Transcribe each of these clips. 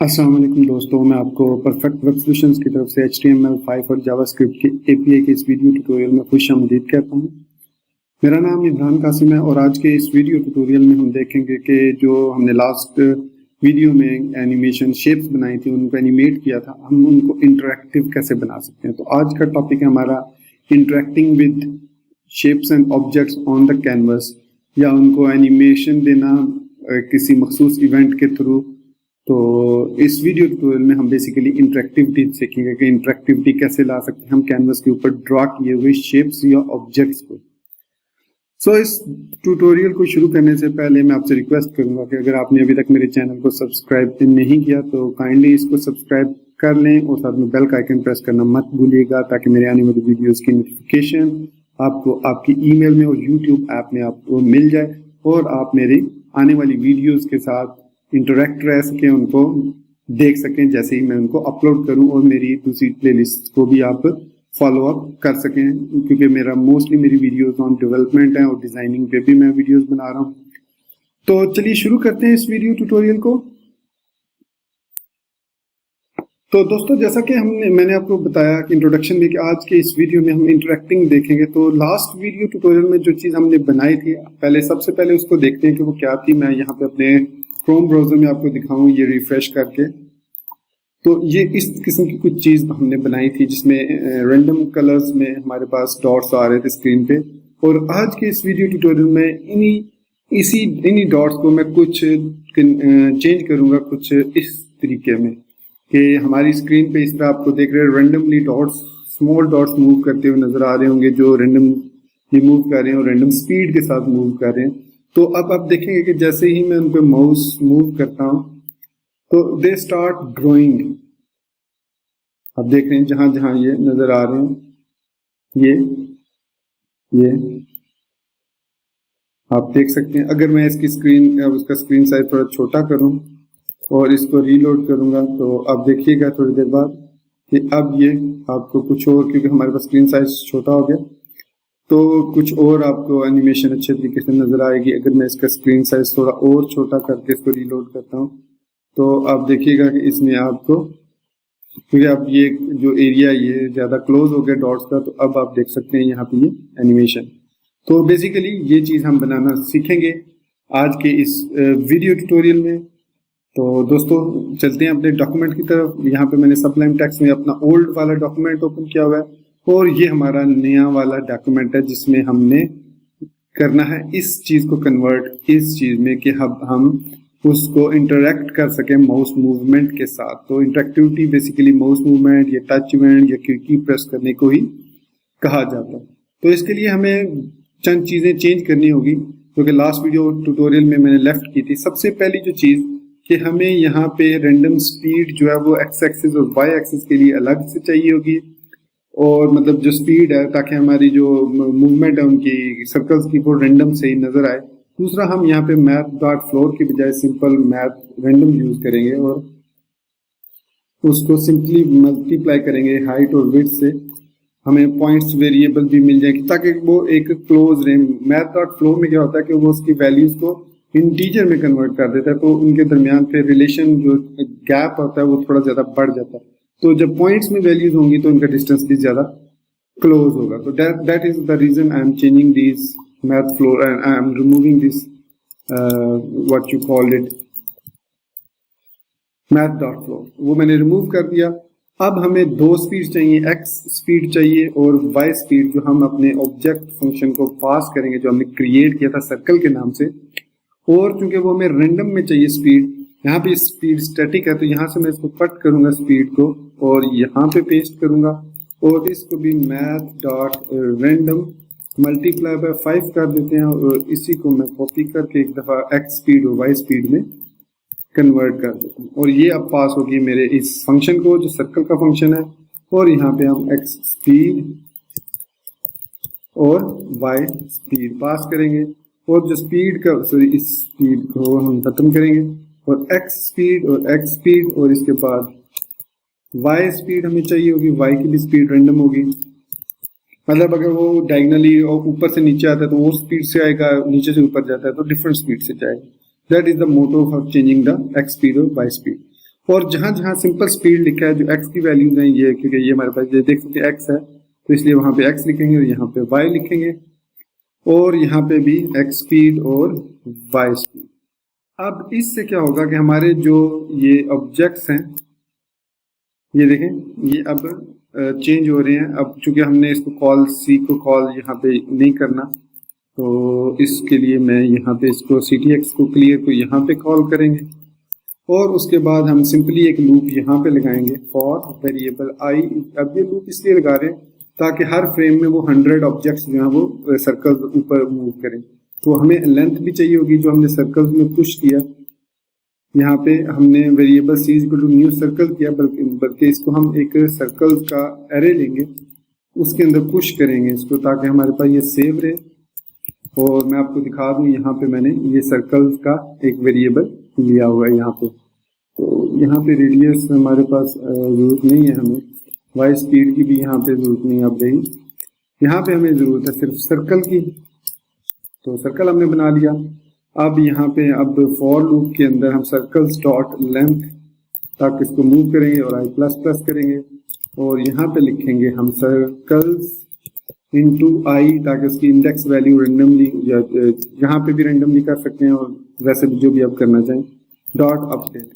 अस्सलाम वालेकुम दोस्तों, मैं आपको परफेक्ट वेब सॉल्यूशंस की तरफ से HTML5 और जावास्क्रिप्ट के API के इस वीडियो ट्यूटोरियल में खुशामदीद कहता हूँ। मेरा नाम इमरान कासिम है और आज के इस वीडियो ट्यूटोरियल में हम देखेंगे कि जो हमने लास्ट वीडियो में एनिमेशन शेप्स बनाई थी, उनको एनिमेट किया था, हम उनको इंटरेक्टिव कैसे बना सकते हैं। तो आज का टॉपिक है हमारा interacting with shapes and objects on the canvas, या उनको एनिमेशन देना किसी मखसूस इवेंट के थ्रू। तो इस वीडियो ट्यूटोरियल में हम बेसिकली इंटरेक्टिविटी सीखेंगे कि इंटरेक्टिविटी कैसे ला सकते हैं हम कैनवस के ऊपर ड्रॉ किए हुए शेप्स या ऑब्जेक्ट्स को। इस ट्यूटोरियल को शुरू करने से पहले मैं आपसे रिक्वेस्ट करूंगा कि अगर आपने अभी तक मेरे चैनल को सब्सक्राइब नहीं किया तो काइंडली इसको सब्सक्राइब कर लें और साथ में बेल का आइकन प्रेस करना मत भूलिएगा, ताकि मेरे आने वाली वीडियोस की नोटिफिकेशन आपको आपकी ईमेल में और यूट्यूब ऐप में आपको मिल जाए और आप मेरी आने वाली वीडियोस के साथ इंटरेक्ट रह सकें, उनको देख सकें जैसे ही मैं उनको अपलोड करूं, और मेरी दूसरी प्लेलिस्ट को भी आप फॉलो अप कर सकें, क्योंकि मेरा मोस्टली मेरी वीडियोस ऑन डेवलपमेंट है और डिजाइनिंग पे भी मैं वीडियोस बना रहा हूं। तो चलिए शुरू करते हैं इस वीडियो ट्यूटोरियल को। तो दोस्तों, जैसा कि मैंने आपको बताया कि इंट्रोडक्शन में कि आज के इस वीडियो में हम इंटरेक्टिंग देखेंगे। तो लास्ट वीडियो ट्यूटोरियल में जो चीज हमने बनाई थी, सबसे पहले उसको देखते हैं कि वो क्या थी। मैं यहाँ पे अपने क्रोम ब्राउजर में आपको दिखाऊं, ये रिफ्रेश करके। तो ये इस किस्म की कुछ चीज हमने बनाई थी जिसमें रैंडम कलर्स में हमारे पास डॉट्स आ रहे थे स्क्रीन पे। और आज के इस वीडियो ट्यूटोरियल में इन्हीं डॉट्स को मैं कुछ चेंज करूंगा कुछ इस तरीके में कि हमारी स्क्रीन पे इस तरह आपको देख रहे हैं randomly dots, small dots move करते हुए नजर आ रहे होंगे, जो रैंडमली मूव कर रहे हैं और रैंडम स्पीड के साथ मूव कर रहे हैं। तो अब आप देखेंगे कि जैसे ही मैं उन पे माउस मूव करता हूं तो दे स्टार्ट ग्रोइंग। आप देख रहे हैं जहां जहां ये नजर आ रहे हैं, ये आप देख सकते हैं। अगर मैं इसकी उसका स्क्रीन साइज थोड़ा छोटा करूं और इसको रीलोड करूंगा तो आप देखिएगा थोड़ी देर बाद कि अब ये आपको कुछ और, क्योंकि हमारे पास स्क्रीन साइज छोटा हो गया तो कुछ और आपको एनिमेशन अच्छे तरीके से नजर आएगी। अगर मैं इसका स्क्रीन साइज थोड़ा और छोटा करके इसको रीलोड करता हूं तो आप देखिएगा कि इसमें आपको, क्योंकि अब ये जो एरिया ये ज्यादा क्लोज हो गया डॉट्स का, तो अब आप देख सकते हैं यहाँ पे ये एनिमेशन। तो बेसिकली ये चीज हम बनाना सीखेंगे आज के इस वीडियो ट्यूटोरियल में। तो दोस्तों चलते हैं अपने डॉक्यूमेंट की तरफ। यहाँ पे मैंने सबलाइम टेक्स्ट में अपना ओल्ड वाला डॉक्यूमेंट ओपन किया हुआ है और ये हमारा नया वाला डॉक्यूमेंट है जिसमें हमने करना है इस चीज को कन्वर्ट इस चीज में कि हम उसको इंटरेक्ट कर सके माउस मूवमेंट के साथ। तो इंटरेक्टिविटी बेसिकली माउस मूवमेंट या टच इवेंट या की प्रेस करने को ही कहा जाता है। तो इसके लिए हमें चंद चीजें चेंज करनी होगी, क्योंकि लास्ट वीडियो ट्यूटोरियल में मैंने लेफ्ट की थी। सबसे पहली जो चीज कि हमें यहाँ पे रैंडम स्पीड जो है वो एक्स एक्सिस और वाई एक्सिस के लिए अलग से चाहिए होगी, और मतलब जो स्पीड है ताकि हमारी जो मूवमेंट है उनकी सर्कल्स की वो रैंडम से ही नजर आए। दूसरा, हम यहाँ पे मैथ डॉट फ्लोर की बजाय सिंपल मैथ रैंडम यूज करेंगे और उसको सिंपली मल्टीप्लाई करेंगे हाइट और विड्थ से। हमें पॉइंट्स वेरिएबल भी मिल जाएंगे ताकि वो एक क्लोज रहे। मैथ डॉट फ्लोर में क्या होता है कि वो उसकी वैल्यूज को इंटीजर में कन्वर्ट कर देता है, तो उनके दरमियान फिर रिलेशन जो गैप होता है वो थोड़ा ज्यादा बढ़ जाता है। तो जब पॉइंट्स में वैल्यूज होंगी तो उनका डिस्टेंस भी ज्यादा क्लोज होगा। तो that is the reason I am changing this math floor and I am removing this what you called it math dot floor, वो मैंने रिमूव कर दिया। अब हमें दो स्पीड चाहिए, एक्स स्पीड चाहिए और वाई स्पीड, जो हम अपने ऑब्जेक्ट फंक्शन को पास करेंगे जो हमने क्रिएट किया था सर्कल के नाम से। और चूंकि वो हमें रैंडम में चाहिए स्पीड, यहाँ पे स्पीड स्टैटिक है तो यहाँ से मैं इसको कट करूंगा स्पीड को और यहाँ पे पेस्ट करूंगा और इसको भी math dot random multiply by 5 कर देते हैं और इसी को मैं कॉपी करके एक दफा एक्स स्पीड और वाई स्पीड में कन्वर्ट कर देता हूँ। और ये अब पास होगी मेरे इस फंक्शन को जो सर्कल का फंक्शन है, और यहाँ पे हम एक्स स्पीड और वाई स्पीड पास करेंगे और जो स्पीड का इस स्पीड को हम खत्म करेंगे और एक्स स्पीड और इसके बाद वाई स्पीड हमें चाहिए होगी। वाई की भी स्पीड रैंडम होगी, मतलब अगर वो डायगनली और ऊपर से नीचे आता है तो वो स्पीड से आएगा, नीचे से ऊपर जाता है तो डिफरेंट स्पीड से जाएगा। That is the motto for changing the X speed और वाई स्पीड। और जहां जहां सिंपल स्पीड लिखा है, जो एक्स की वैल्यूज हैं ये, क्योंकि ये हमारे पास ये देख सकते हैं एक्स है, तो इसलिए वहां पे एक्स लिखेंगे और यहाँ पे वाई लिखेंगे, और यहाँ पे भी एक्स स्पीड और वाई स्पीड। अब इससे क्या होगा कि हमारे जो ये ऑब्जेक्ट्स हैं, ये देखें ये अब चेंज हो रहे हैं। अब चूंकि हमने इसको कॉल सी को कॉल यहाँ पे नहीं करना, तो इसके लिए मैं यहाँ पे इसको ctx को क्लियर को यहाँ पे कॉल करेंगे, और उसके बाद हम सिंपली एक लूप यहाँ पे लगाएंगे फॉर वेरिएबल आई। अब ये लूप इसलिए लगा रहे हैं ताकि हर फ्रेम में वो 100 ऑब्जेक्ट्स जो हैं वो सर्कल ऊपर मूव करें। तो हमें लेंथ भी चाहिए होगी जो हमने सर्कल्स में पुश किया। यहाँ पे हमने variable C equal to new circle किया, बल्कि इसको हम एक सर्कल का एरे लेंगे, उसके अंदर पुश करेंगे इसको, ताकि हमारे पास ये सेव रहे। और मैं आपको दिखा दूं, यहाँ पे मैंने ये सर्कल्स का एक वेरिएबल लिया हुआ है यहाँ पे। तो यहाँ पे रेडियस हमारे पास जरूरत नहीं है, हमें वाई स्पीड की भी यहाँ पे जरूरत नहीं अब रही। यहाँ पे हमें जरूरत है सिर्फ सर्कल की, तो सर्कल हमने बना लिया। अब यहाँ पे अब फॉर लूप के अंदर हम सर्कल्स डॉट लेंथ तक इसको मूव करेंगे और आई प्लस प्लस करेंगे, और यहाँ पे लिखेंगे हम सर्कल्स इनटू आई, ताकि उसकी इंडेक्स वैल्यू रेंडमली या यहाँ पे भी रेंडमली कर सकते हैं, और वैसे भी जो भी आप करना चाहें, डॉट अपडेट।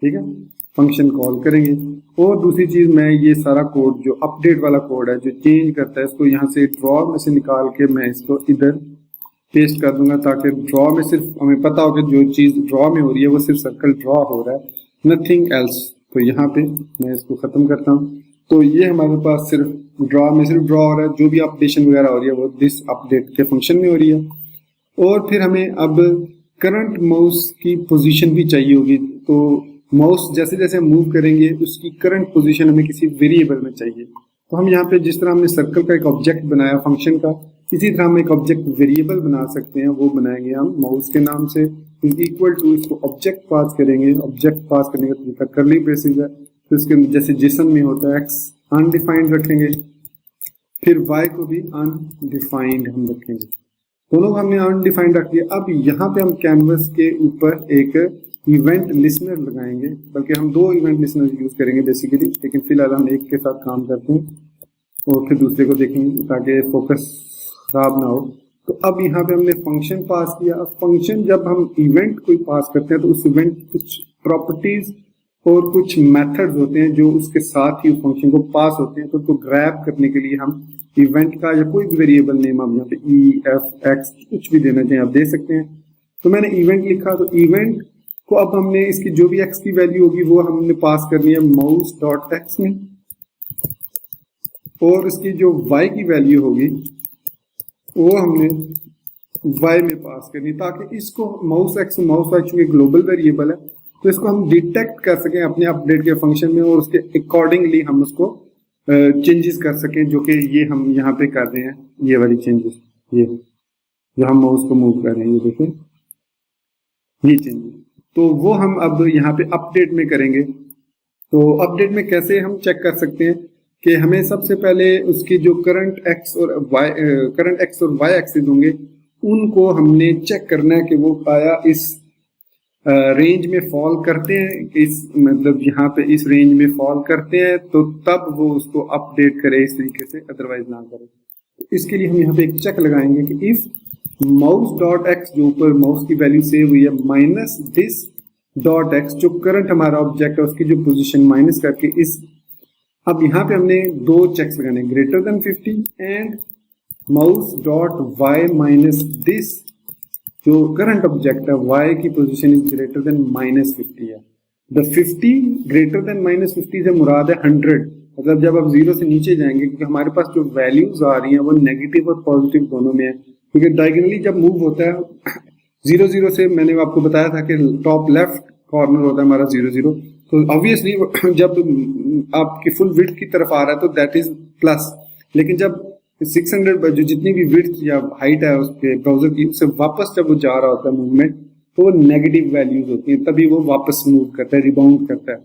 ठीक है, फंक्शन कॉल करेंगे। और दूसरी चीज, मैं ये सारा कोड जो अपडेट वाला कोड है जो चेंज करता है, इसको यहाँ से ड्रॉ में से निकाल के मैं इसको इधर पेस्ट कर दूंगा, ताकि ड्रॉ में सिर्फ हमें पता हो कि जो चीज ड्रॉ में हो रही है वो सिर्फ सर्कल ड्रॉ हो रहा है, नथिंग एल्स। तो यहाँ पे मैं इसको खत्म करता हूँ। तो ये हमारे पास सिर्फ ड्रॉ में सिर्फ ड्रॉ हो रहा है, जो भी अपडेशन वगैरह हो रही है वो दिस अपडेट के फंक्शन में हो रही है। और फिर हमें अब करंट माउस की पोजीशन भी चाहिए होगी, तो माउस जैसे जैसे मूव करेंगे उसकी करंट पोजीशन हमें किसी वेरिएबल में चाहिए। तो हम यहाँ पे जिस तरह हमने सर्कल का एक ऑब्जेक्ट बनाया फंक्शन का, इसी तरह हम एक ऑब्जेक्ट वेरिएबल बना सकते हैं, वो बनाएंगे हम माउस के नाम से। इक्वल टू इसको ऑब्जेक्ट पास करेंगे, ऑब्जेक्ट पास करने का तरीका करली ब्रेसेस है। तो इसके अंदर जैसे जेसन में होता है एक्स अनडिफाइंड रखेंगे, फिर वाई को भी अनडिफाइंड हम रखेंगे, दोनों को हमने अनडिफाइंड रख दिया। अब यहाँ पे हम कैनवस के ऊपर एक इवेंट लिसनर लगाएंगे, बल्कि हम दो इवेंट लिसनर यूज करेंगे बेसिकली, लेकिन फिलहाल हम एक के साथ काम करते हैं और फिर दूसरे को देखेंगे ताकि फोकस खराब ना हो। तो अब यहाँ पे हमने फंक्शन पास किया। अब फंक्शन जब हम इवेंट कोई पास करते हैं तो उस इवेंट कुछ प्रॉपर्टीज और कुछ मेथड्स होते हैं जो उसके साथ ही उस फंक्शन को पास होते हैं। तो उसको ग्रैब करने के लिए हम इवेंट का या कोई भी वेरिएबल नेम हम यहाँ पे ई एफ एक्स कुछ भी देना चाहिए आप दे सकते हैं। तो मैंने इवेंट लिखा, तो इवेंट को अब हमने इसकी जो भी एक्स की वैल्यू होगी वो हमने पास करनी है माउस डॉट एक्स में, और इसकी जो वाई की वैल्यू होगी वो हमने वाई में पास करनी, ताकि इसको माउस एक्स माउस वाई चूंकि ग्लोबल वेरिएबल है तो इसको हम डिटेक्ट कर सकें अपने अपडेट के फंक्शन में, और उसके अकॉर्डिंगली हम उसको चेंजेस कर सकें, जो कि ये हम यहाँ पे कर रहे हैं। ये वाली चेंजेस, ये जो हम माउस को मूव कर रहे हैं, ये देखिए ये चेंजेस, तो वो हम अब यहाँ पे अपडेट में करेंगे। तो अपडेट में कैसे हम चेक कर सकते हैं कि हमें सबसे पहले उसकी जो करंट एक्स और वाई एक्सिस होंगे उनको हमने चेक करना है कि वो आया इस रेंज में फॉल करते हैं, इस मतलब यहाँ पे इस रेंज में फॉल करते हैं, तो तब वो उसको अपडेट करे इस तरीके से, अदरवाइज ना करे। तो इसके लिए हम यहाँ पे एक चेक लगाएंगे कि इफ माउस डॉट एक्स, जो ऊपर माउस की वैल्यू सेव हुई है, माइनस दिस डॉट एक्स, जो करंट हमारा ऑब्जेक्ट है उसकी जो पोजीशन माइनस करके इस, अब यहाँ पे हमने दो चेक्स लगाने, greater than 50 and mouse dot Y minus this, जो करंट ऑब्जेक्ट है वाई की position is greater than minus 50 है। द 50 ग्रेटर देन माइनस 50 से मुराद है 100, मतलब जब आप जीरो से नीचे जाएंगे, क्योंकि हमारे पास जो वैल्यूज आ रही हैं वो नेगेटिव और पॉजिटिव दोनों में है, क्योंकि डायगोनली जब मूव होता है 0 से, मैंने आपको बताया था कि टॉप लेफ्ट कॉर्नर होता है हमारा 0, तो ऑब्वियसली जब आपकी फुल विड्थ की तरफ आ रहा है तो दैट इज प्लस, लेकिन जब 600 जो जितनी भी विड्थ या हाइट है उसके ब्राउजर की, उससे वापस जब वो जा रहा होता है मूवमेंट, तो वो नेगेटिव वैल्यूज होती हैं, तभी वो वापस मूव करता है, रिबाउंड करता है।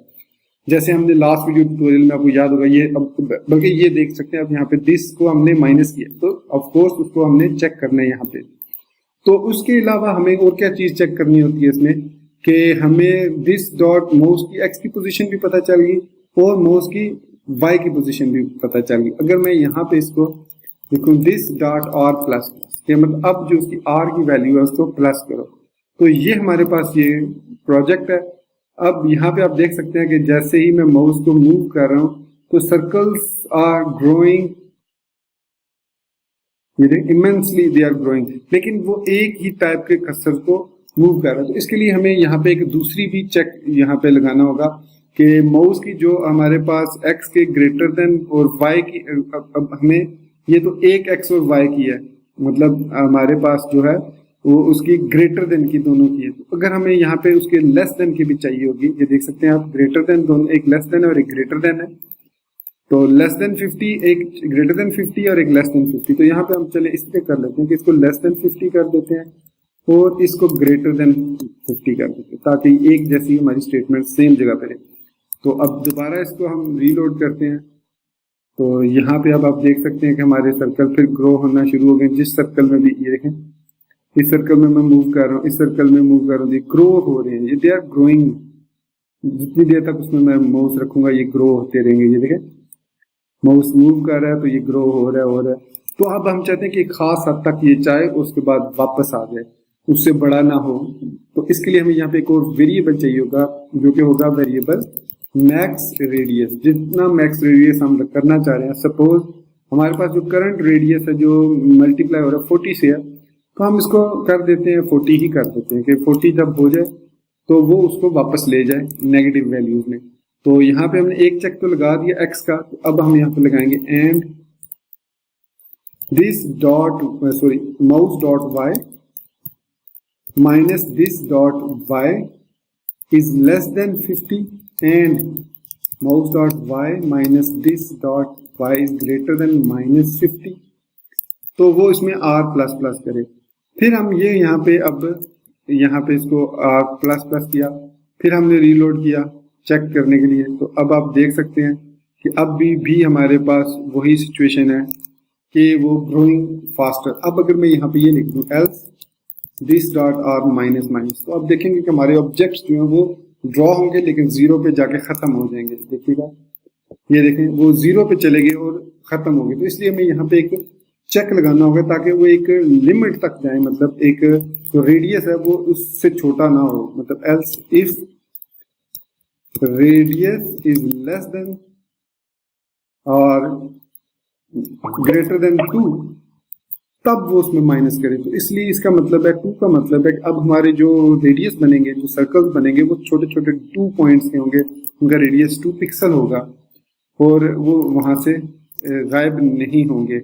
जैसे हमने लास्ट वीडियो ट्यूटोरियल में आपको याद होगा, ये बल्कि ये देख सकते हैं आप यहाँ पे दिस को हमने माइनस किया, तो ऑफ कोर्स उसको हमने चेक करना है यहाँ पे। तो उसके अलावा हमें और क्या चीज चेक करनी होती है इसमें कि हमें दिस डॉट माउस की एक्स की पोजीशन भी पता चल गई और माउस की वाई की पोजीशन भी पता चल गई। अगर मैं यहाँ पे इसको देखूँ दिस डॉट आर प्लस, मतलब अब जो उसकी आर की वैल्यू है उसको प्लस करो, तो ये हमारे पास ये प्रोजेक्ट है। अब यहाँ पे आप देख सकते हैं कि जैसे ही मैं माउस को मूव कर रहा हूँ तो circles are growing, immensely they are growing, लेकिन वो एक ही टाइप के कर्सर को मूव कर रहा है। तो इसके लिए हमें यहाँ पे एक दूसरी भी चेक यहाँ पे लगाना होगा कि माउस की जो हमारे पास x के ग्रेटर देन और y की, अब हमें ये तो एक x और y की है, मतलब हमारे पास जो है वो उसकी ग्रेटर देन की दोनों की है। तो अगर हमें यहाँ पे उसके लेस देन की भी चाहिए होगी, ये देख सकते हैं आप ग्रेटर देन दोनों, एक लेस देन है और एक ग्रेटर देन है। तो लेस देन 50, एक ग्रेटर देन 50 और एक लेस देन 50। तो यहाँ पे हम चले इस पे कर लेते हैं कि इसको लेस देन 50 कर देते हैं और इसको ग्रेटर देन 50 कर देते हैं, ताकि एक जैसी हमारी स्टेटमेंट सेम जगह पे रहे। तो अब दोबारा इसको हम रीलोड करते हैं। तो यहाँ पे अब आप देख सकते हैं कि हमारे सर्कल फिर ग्रो होना शुरू हो गए। जिस सर्कल में भी, ये देखें इस सर्कल में मैं मूव कर रहा हूँ, इस सर्कल में मूव कर रहा हूँ, ये ग्रो हो रहे हैं, ये दे आर ग्रोइंग। जितनी देर तक उसमें मैं माउस रखूंगा ये ग्रो होते रहेंगे। ये देखें माउस मूव कर रहा है तो ये ग्रो हो रहा है। तो अब हम चाहते हैं कि खास हद तक ये चाहे उसके बाद वापस आ जाए, उससे बड़ा ना हो। तो इसके लिए हमें यहाँ पे एक और वेरिएबल चाहिए होगा जो कि होगा वेरिएबल मैक्स रेडियस। जितना मैक्स रेडियस हम करना चाह रहे हैं, सपोज हमारे पास जो करंट रेडियस है जो मल्टीप्लाई हो रहा है 40 से है, तो हम इसको कर देते हैं 40 ही कर देते हैं कि 40 जब हो जाए तो वो उसको वापस ले जाए नेगेटिव वैल्यूज में। तो यहाँ पे हमने एक चेक तो लगा दिया x का, तो अब हम यहाँ पे लगाएंगे and this dot sorry mouse dot y minus this dot y is less then 50 and mouse dot y minus this dot y is greater than minus 50। तो वो इसमें r प्लस प्लस करे। फिर हम ये यहाँ पे अब यहाँ पे इसको r प्लस प्लस किया, फिर हमने रीलोड किया चेक करने के लिए। तो अब आप देख सकते हैं कि अब भी हमारे पास वही सिचुएशन है कि वो ग्रोइंग फास्टर। अब अगर मैं यहाँ पे ये लिख दूँ else this dot are minus minus, तो आप देखेंगे कि हमारे ऑब्जेक्ट्स जो हैं वो ड्रॉ होंगे लेकिन जीरो पे जाके खत्म हो जाएंगे। देखिएगा ये देखें वो जीरो पे चले गए और खत्म हो गए। तो इसलिए हमें यहाँ पे एक चेक लगाना होगा ताकि वो एक लिमिट तक जाए, मतलब एक जो रेडियस है वो उससे छोटा ना हो। मतलब else if radius is less then और ग्रेटर देन 2 तब वो उसमें माइनस करे। तो इसलिए इसका मतलब है 2 का मतलब है कि अब हमारे जो रेडियस बनेंगे, जो सर्कल्स बनेंगे वो छोटे छोटे 2 पॉइंट्स के होंगे, उनका रेडियस 2 पिक्सल होगा और वो वहां से गायब नहीं होंगे।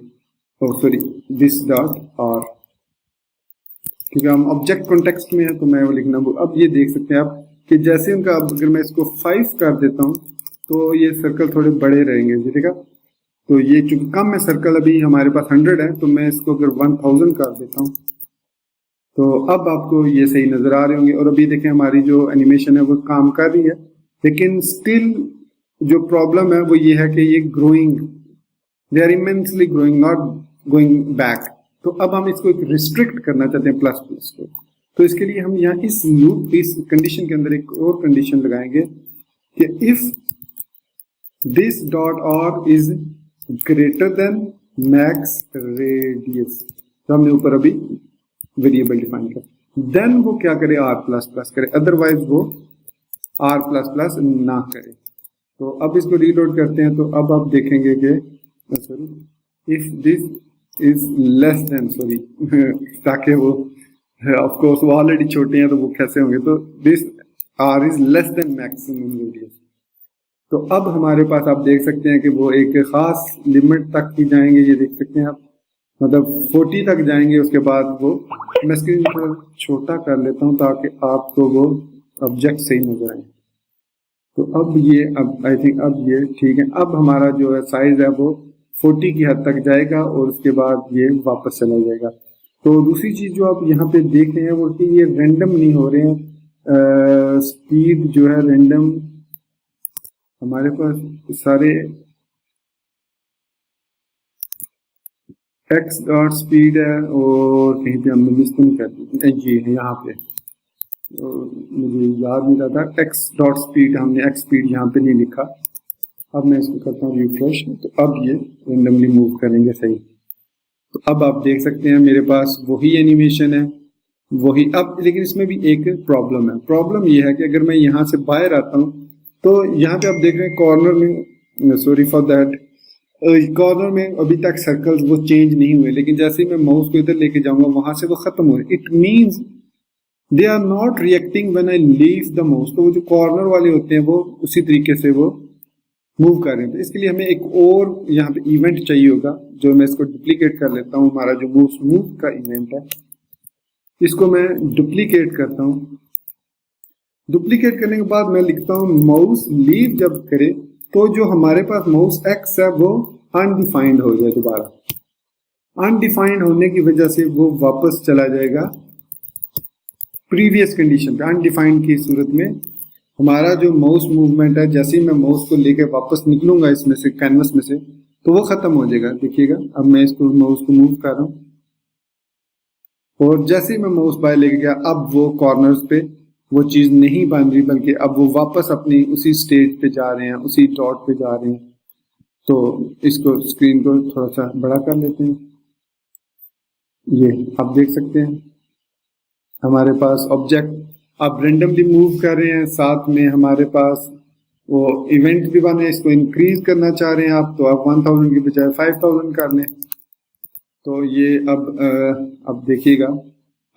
सॉरी दिस डॉट आर, क्योंकि हम ऑब्जेक्ट कॉन्टेक्स्ट में है तो मैं वो लिखना। अब ये देख सकते हैं आप कि जैसे उनका, अब अगर मैं इसको 5 कर देता हूँ तो ये सर्कल थोड़े बड़े रहेंगे। देखिएगा तो ये चूंकि कम है सर्कल, अभी हमारे पास 100 है, तो मैं इसको अगर 1000 कर देता हूँ तो अब आपको ये सही नजर आ रहे होंगे। और अभी देखें हमारी जो एनिमेशन है वो काम कर रही है, लेकिन स्टिल जो प्रॉब्लम है वो ये है कि ये growing, they are immensely growing, not going back. तो अब हम इसको एक रिस्ट्रिक्ट करना चाहते हैं प्लस प्लस को। तो इसके लिए हम यहाँ इस लूप, इस कंडीशन के अंदर एक और कंडीशन लगाएंगे कि if this dot are is greater then max radius, तो हमने ऊपर अभी वेरिएबल डिफाइन किया, देन वो क्या करे आर प्लस प्लस करे, अदरवाइज वो आर प्लस प्लस ना करे। तो अब इसको रीलोड करते हैं। तो अब आप देखेंगे कि sorry if this is less then, sorry ताकि वो ऑफ कोर्स वो ऑलरेडी छोटे हैं तो वो कैसे होंगे, तो this R is less than maximum radius. तो अब हमारे पास आप देख सकते हैं कि वो एक खास लिमिट तक ही जाएंगे। ये देख सकते हैं आप, मतलब 40 तक जाएंगे। उसके बाद वो, मैं स्क्रीन थोड़ा छोटा कर लेता हूँ ताकि आपको वो ऑब्जेक्ट सही नजर आए। तो अब ये, अब आई थिंक अब ये ठीक है। अब हमारा जो है साइज है वो 40 की हद तक जाएगा और उसके बाद ये वापस चला जाएगा। तो दूसरी चीज जो आप यहाँ पे देख रहे हैं वो कि ये रैंडम नहीं हो रहे हैं, स्पीड जो है रैंडम, हमारे पास सारे x डॉट स्पीड है और कहीं पे हमने मिस तो नहीं कर दी, ये है यहाँ पे मुझे याद नहीं रहा था, एक्स डॉट स्पीड, हमने एक्स स्पीड यहाँ पे नहीं लिखा। अब मैं इसको करता हूँ रिफ्रेश, तो अब ये रेंडमली मूव करेंगे सही। तो अब आप देख सकते हैं मेरे पास वही एनिमेशन है, वही। अब लेकिन इसमें भी एक प्रॉब्लम है। प्रॉब्लम ये है कि अगर मैं यहाँ से बाहर आता हूँ तो यहाँ पे आप देख रहे हैं कॉर्नर में, सॉरी फॉर दैट, कॉर्नर में अभी तक सर्कल्स वो चेंज नहीं हुए, लेकिन जैसे ही मैं माउस को इधर लेके जाऊंगा वहां से वो खत्म हो रहे। It means they are not reacting when I leave the mouse. तो वो जो कॉर्नर वाले होते हैं वो उसी तरीके से वो मूव कर रहे हैं। तो इसके लिए हमें एक और यहाँ पे इवेंट चाहिए होगा, जो मैं इसको डुप्लीकेट कर लेता हूँ। हमारा जो मूव का इवेंट है इसको मैं डुप्लीकेट करता हूँ। डुप्लीकेट करने के बाद मैं लिखता हूँ माउस लीव जब करे तो जो हमारे पास माउस एक्स है वो अनडिफाइंड हो जाए। दोबारा अनडिफाइंड होने की वजह से वो वापस चला जाएगा प्रीवियस कंडीशन पे। अनडिफाइंड की सूरत में हमारा जो माउस मूवमेंट है, जैसे ही मैं माउस को लेकर वापस निकलूंगा इसमें से, कैनवस में से, तो वो खत्म हो जाएगा। देखिएगा अब मैं इसको माउस को मूव कर रहा हूँ और जैसे ही मैं माउस बाहर लेके गया अब वो कॉर्नर्स पे वो चीज नहीं बन रही, बल्कि अब वो वापस अपनी उसी स्टेज पे जा रहे हैं, उसी डॉट पे जा रहे हैं। तो इसको स्क्रीन को थोड़ा सा बड़ा कर लेते हैं। ये आप देख सकते हैं हमारे पास ऑब्जेक्ट अब रेंडमली मूव कर रहे हैं, साथ में हमारे पास वो इवेंट भी बने। इसको इंक्रीज करना चाह रहे हैं आप, तो आप 1000 की बजाय 5000 कर लें। तो ये अब देखिएगा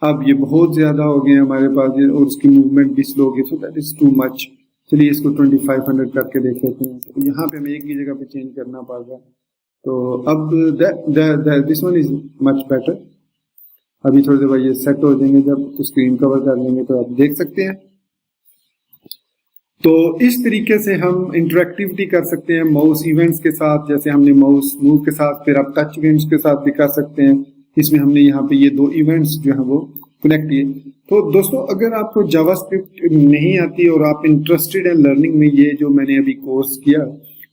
अब ये बहुत ज्यादा हो गए हमारे पास और उसकी मूवमेंट भी स्लो हो गई, so that is too much. चलिए इसको 2500 करके देख लेते हैं। तो यहाँ पे हमें एक ही जगह पे चेंज करना पड़ेगा। तो अब this one is much better. अभी थोड़ी देर बाद ये सेट हो जाएंगे, जब तो स्क्रीन कवर कर लेंगे तो आप देख सकते हैं। तो इस तरीके से हम इंटरेक्टिविटी कर सकते हैं माउस इवेंट्स के साथ, जैसे हमने माउस मूव के साथ, फिर आप टच इवेंट्स के साथ भी कर सकते हैं। इसमें हमने यहाँ पे ये दो इवेंट्स जो है वो कनेक्ट किए। तो दोस्तों अगर आपको जावास्क्रिप्ट नहीं आती और आप इंटरेस्टेड है लर्निंग में, ये जो मैंने अभी कोर्स किया,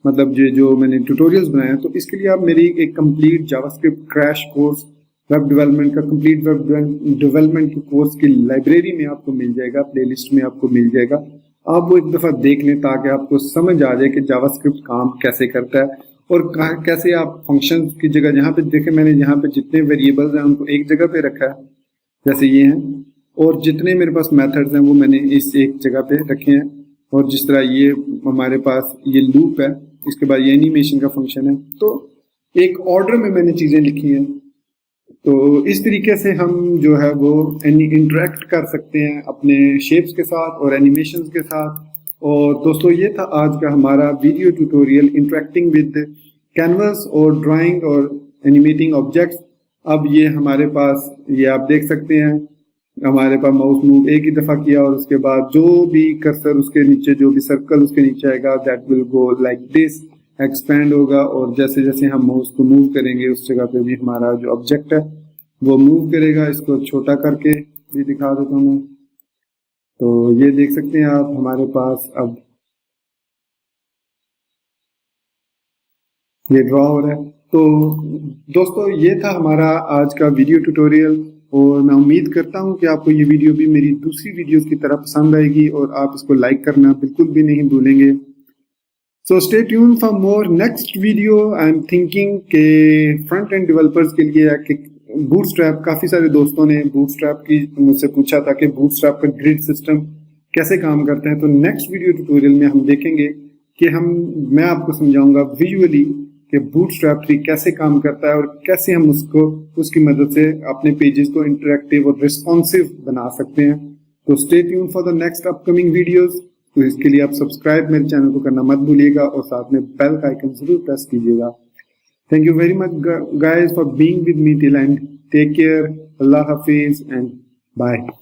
मतलब जो मैंने ट्यूटोरियल्स बनाया, तो इसके लिए आप मेरी एक complete JavaScript crash course web development का कंप्लीट वेब डेवलपमेंट की कोर्स की लाइब्रेरी में आपको मिल जाएगा, प्लेलिस्ट में आपको मिल जाएगा। आप वो एक दफा देख लें ताकि आपको समझ आ जाए कि जावास्क्रिप्ट काम कैसे करता है और कैसे आप फंक्शंस की जगह, जहाँ पे देखें मैंने यहाँ पे जितने वेरिएबल्स हैं उनको एक जगह पे रखा है जैसे ये हैं, और जितने मेरे पास मेथड्स हैं वो मैंने इस एक जगह पे रखे हैं। और जिस तरह ये हमारे पास ये लूप है, इसके बाद ये एनिमेशन का फंक्शन है, तो एक ऑर्डर में मैंने चीजें लिखी हैं। तो इस तरीके से हम जो है वो इंटरेक्ट कर सकते हैं अपने शेप्स के साथ और एनिमेशंस के साथ। और दोस्तों ये था आज का हमारा video tutorial interacting with canvas और ड्राइंग और एनिमेटिंग ऑब्जेक्ट्स। अब ये हमारे पास, ये आप देख सकते हैं हमारे पास माउस मूव एक ही दफा किया और उसके बाद जो भी कर्सर उसके नीचे, जो भी सर्कल उसके नीचे आएगा, that will go like this, expand होगा। और जैसे जैसे हम माउस को मूव करेंगे उस जगह पे भी हमारा जो ऑब्जेक्ट है वो मूव करेगा। इसको छोटा करके भी दिखा देता हूँ मैं। तो ये देख सकते हैं आप हमारे पास अब ये ड्रॉ हो रहा है। तो दोस्तों ये था हमारा आज का वीडियो ट्यूटोरियल और मैं उम्मीद करता हूं कि आपको ये वीडियो भी मेरी दूसरी वीडियोस की तरह पसंद आएगी और आप इसको लाइक करना बिल्कुल भी नहीं भूलेंगे। So stay tune for more next video. I am thinking के फ्रंट एंड डेवलपर्स के लिए बूटस्ट्रैप, काफी सारे दोस्तों ने बूटस्ट्रैप की मुझसे पूछा था कि बूटस्ट्रैप का ग्रिड सिस्टम कैसे काम करता है। तो नेक्स्ट वीडियो ट्यूटोरियल में हम देखेंगे कि मैं आपको समझाऊंगा विजुअली कि बूटस्ट्रैप ट्री कैसे काम करता है और कैसे हम उसकी मदद से अपने पेजेस को इंटरेक्टिव और रिस्पॉन्सिव बना सकते हैं। तो stay tune for the next upcoming videos. तो इसके लिए आप सब्सक्राइब मेरे चैनल को करना मत भूलिएगा और साथ में बेल का आइकन जरूर प्रेस कीजिएगा। Thank you very much guys for being with me till end. Take care. Allah Hafiz and bye.